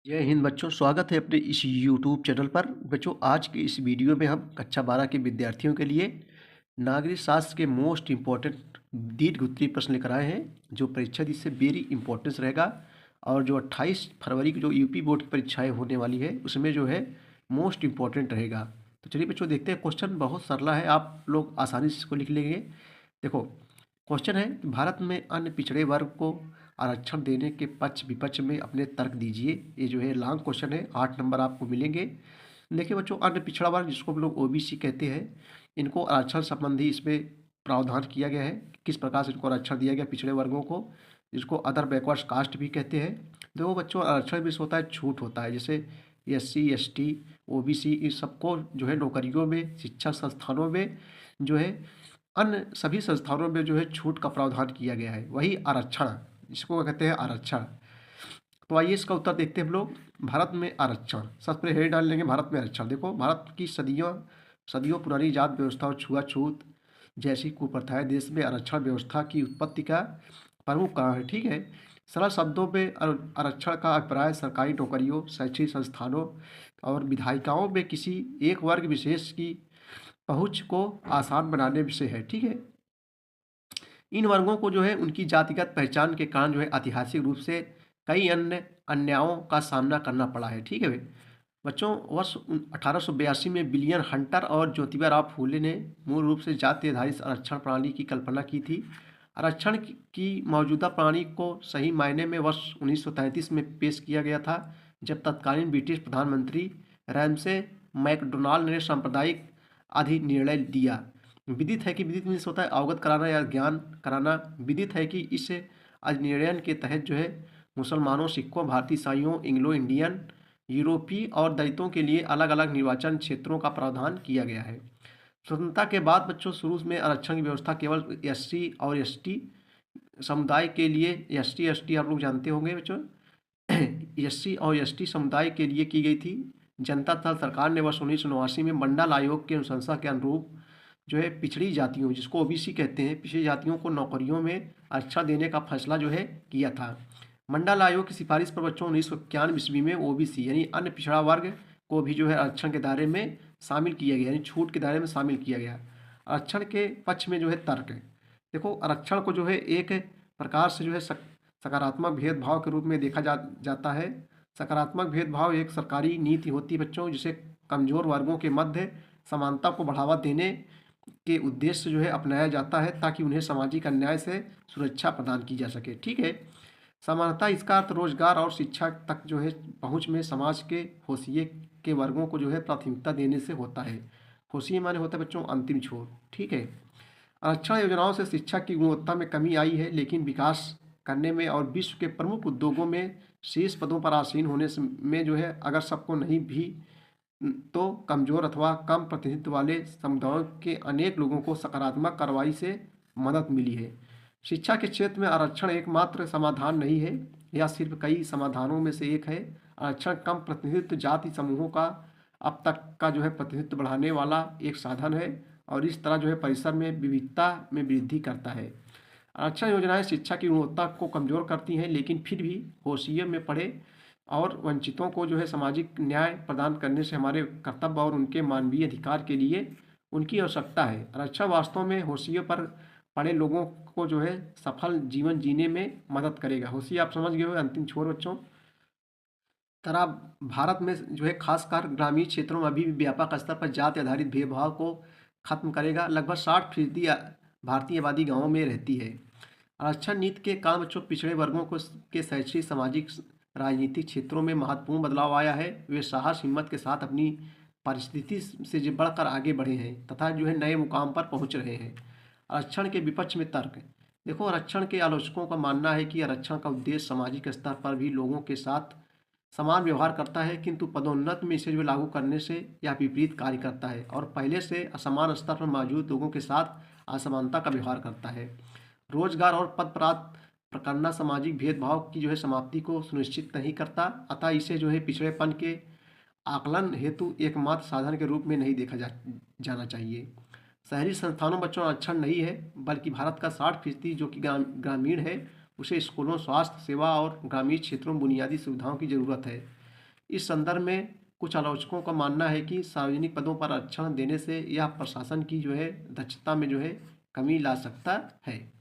जय हिंद बच्चों, स्वागत है अपने इस यूट्यूब चैनल पर। बच्चों, आज की इस वीडियो में हम कक्षा 12 के विद्यार्थियों के लिए नागरिक शास्त्र के मोस्ट इम्पोर्टेंट दीर्घ उत्तरीय प्रश्न लेकर आए हैं, जो परीक्षा जिससे वेरी इंपॉर्टेंस रहेगा। और जो 28 फरवरी की जो यूपी बोर्ड की परीक्षाएं होने वाली है उसमें जो है मोस्ट इम्पोर्टेंट रहेगा। तो चलिए बच्चों, देखते हैं। क्वेश्चन बहुत सरल है, आप लोग आसानी से इसको लिख लेंगे। देखो, क्वेश्चन है कि भारत में अन्य पिछड़े वर्ग को आरक्षण देने के पक्ष विपक्ष में अपने तर्क दीजिए। ये जो है लॉन्ग क्वेश्चन है, 8 नंबर आपको मिलेंगे। देखिए बच्चों, अन्य पिछड़ा वर्ग जिसको हम लोग ओबीसी कहते हैं, इनको आरक्षण संबंधी इसमें प्रावधान किया गया है, किस प्रकार से इनको आरक्षण दिया गया पिछड़े वर्गों को, जिसको अदर बैकवर्ड कास्ट भी कहते हैं। देखो बच्चों, आरक्षण भी होता है, छूट होता है। जैसे एससी, एसटी, ओबीसी, इन सबको जो है नौकरियों में, शिक्षा संस्थानों में, जो है अन्य सभी संस्थानों में जो है छूट का प्रावधान किया गया है, वही आरक्षण, जिसको कहते हैं आरक्षण। तो आइए इसका उत्तर देखते हैं हम लोग। भारत में आरक्षण, सबसे पहले हेड डाल लेंगे भारत में आरक्षण। देखो, भारत की सदियों सदियों पुरानी जात व्यवस्था और छुआछूत जैसी कुप्रथाएं देश में आरक्षण व्यवस्था की उत्पत्ति का प्रमुख कारण है। ठीक है, सरल शब्दों में आरक्षण का अभिप्राय सरकारी नौकरियों, शैक्षिक संस्थानों और विधायिकाओं में किसी एक वर्ग विशेष की पहुंच को आसान बनाने से है। ठीक है, इन वर्गों को जो है उनकी जातिगत पहचान के कारण जो है ऐतिहासिक रूप से कई अन्य अन्यायों का सामना करना पड़ा है। ठीक है बच्चों, वर्ष 1882 में विलियम हंटर और ज्योतिबा राव फूले ने मूल रूप से जाति आधारित आरक्षण प्रणाली की कल्पना की थी। आरक्षण की मौजूदा प्रणाली को सही मायने में वर्ष 1933 में पेश किया गया था, जब तत्कालीन ब्रिटिश प्रधानमंत्री रैमसे मैकडोनाल्ड ने सांप्रदायिक अधिनिर्णय दिया। विदित है कि विदित मीन्स होता है अवगत कराना या ज्ञान कराना। विदित है कि इस अधिनिर्णय के तहत जो है मुसलमानों, सिखों, भारतीय ईसाइयों, एंग्लो इंडियन, यूरोपीय और दलितों के लिए अलग अलग निर्वाचन क्षेत्रों का प्रावधान किया गया है। स्वतंत्रता के बाद बच्चों शुरू में आरक्षण की व्यवस्था केवल एससी और एसटी समुदाय के लिए, एसटी एसटी आप लोग जानते होंगे बच्चों, एससी और एसटी समुदाय के लिए की गई थी। जनता दल सरकार ने वर्ष 1989 में मंडल आयोग की अनुशंसा के अनुरूप जो है पिछड़ी जातियों, जिसको ओबीसी कहते हैं, पिछड़ी जातियों को नौकरियों में आरक्षण देने का फैसला जो है किया था। मंडल आयोग की सिफारिश पर बच्चों 1991 ईस्वी में ओबीसी यानी अन्य पिछड़ा वर्ग को भी जो है आरक्षण के दायरे में शामिल किया गया, यानी छूट के दायरे में शामिल किया गया। आरक्षण के पक्ष में जो है तर्क, देखो आरक्षण को जो है एक प्रकार से जो है सकारात्मक भेदभाव के रूप में देखा जाता है। सकारात्मक भेदभाव एक सरकारी नीति होती है बच्चों, जिसे कमजोर वर्गों के मध्य समानता को बढ़ावा देने के उद्देश्य से जो है अपनाया जाता है, ताकि उन्हें सामाजिक अन्याय से सुरक्षा प्रदान की जा सके। ठीक है, समानता इसका अर्थ रोजगार और शिक्षा तक जो है पहुंच में समाज के होशिये के वर्गों को जो है प्राथमिकता देने से होता है। होशिये माने होता है बच्चों अंतिम छोर। ठीक है, आरक्षण योजनाओं से शिक्षा की गुणवत्ता में कमी आई है, लेकिन विकास करने में और विश्व के प्रमुख उद्योगों में शीर्ष पदों पर आसीन होने में जो है अगर सबको नहीं भी तो कमजोर अथवा कम प्रतिनिधित्व वाले समुदायों के अनेक लोगों को सकारात्मक कार्रवाई से मदद मिली है। शिक्षा के क्षेत्र में आरक्षण एकमात्र समाधान नहीं है, यह सिर्फ कई समाधानों में से एक है। आरक्षण कम प्रतिनिधित्व जाति समूहों का अब तक का जो है प्रतिनिधित्व बढ़ाने वाला एक साधन है, और इस तरह जो है परिसर में विविधता में वृद्धि करता है। आरक्षण योजनाएं शिक्षा की गुणवत्ता को कमजोर करती हैं, लेकिन फिर भी होशिये में पड़े और वंचितों को जो है सामाजिक न्याय प्रदान करने से हमारे कर्तव्य और उनके मानवीय अधिकार के लिए उनकी आवश्यकता है। आरक्षण वास्तव में होशिये पर पड़े लोगों को जो है सफल जीवन जीने में मदद करेगा। होशिये आप समझ गए हो, अंतिम छोर बच्चों। तरह भारत में जो है खासकर ग्रामीण क्षेत्रों में अभी भी व्यापक स्तर पर जाति आधारित भेदभाव को खत्म करेगा। लगभग 60% भारतीय आबादी गाँवों में रहती है। आरक्षण नीति के कारण बच्चों पिछड़े वर्गों को के शैक्षिक, सामाजिक, राजनीतिक क्षेत्रों में महत्वपूर्ण बदलाव आया है। वे साहस हिम्मत के साथ अपनी परिस्थिति से जो बढ़कर आगे बढ़े हैं तथा जो है नए मुकाम पर पहुंच रहे हैं। आरक्षण के विपक्ष में तर्क, देखो आरक्षण के आलोचकों का मानना है कि आरक्षण का उद्देश्य सामाजिक स्तर पर भी लोगों के साथ समान व्यवहार करता है, किंतु पदोन्नति में इसे जो लागू करने से यह विपरीत कार्य करता है और पहले से असमान स्तर पर मौजूद लोगों के साथ असमानता का व्यवहार करता है। रोजगार और पद प्राप्त करना सामाजिक भेदभाव की जो है समाप्ति को सुनिश्चित नहीं करता, अतः इसे जो है पिछड़ेपन के आकलन हेतु एकमात्र साधन के रूप में नहीं देखा जाना चाहिए। शहरी संस्थानों बच्चों आरक्षण नहीं है, बल्कि भारत का 60% जो कि ग्रामीण है, उसे स्कूलों, स्वास्थ्य सेवा और ग्रामीण क्षेत्रों में बुनियादी सुविधाओं की जरूरत है। इस संदर्भ में कुछ आलोचकों का मानना है कि सार्वजनिक पदों पर आरक्षण देने से यह प्रशासन की जो है दक्षता में जो है कमी ला सकता है।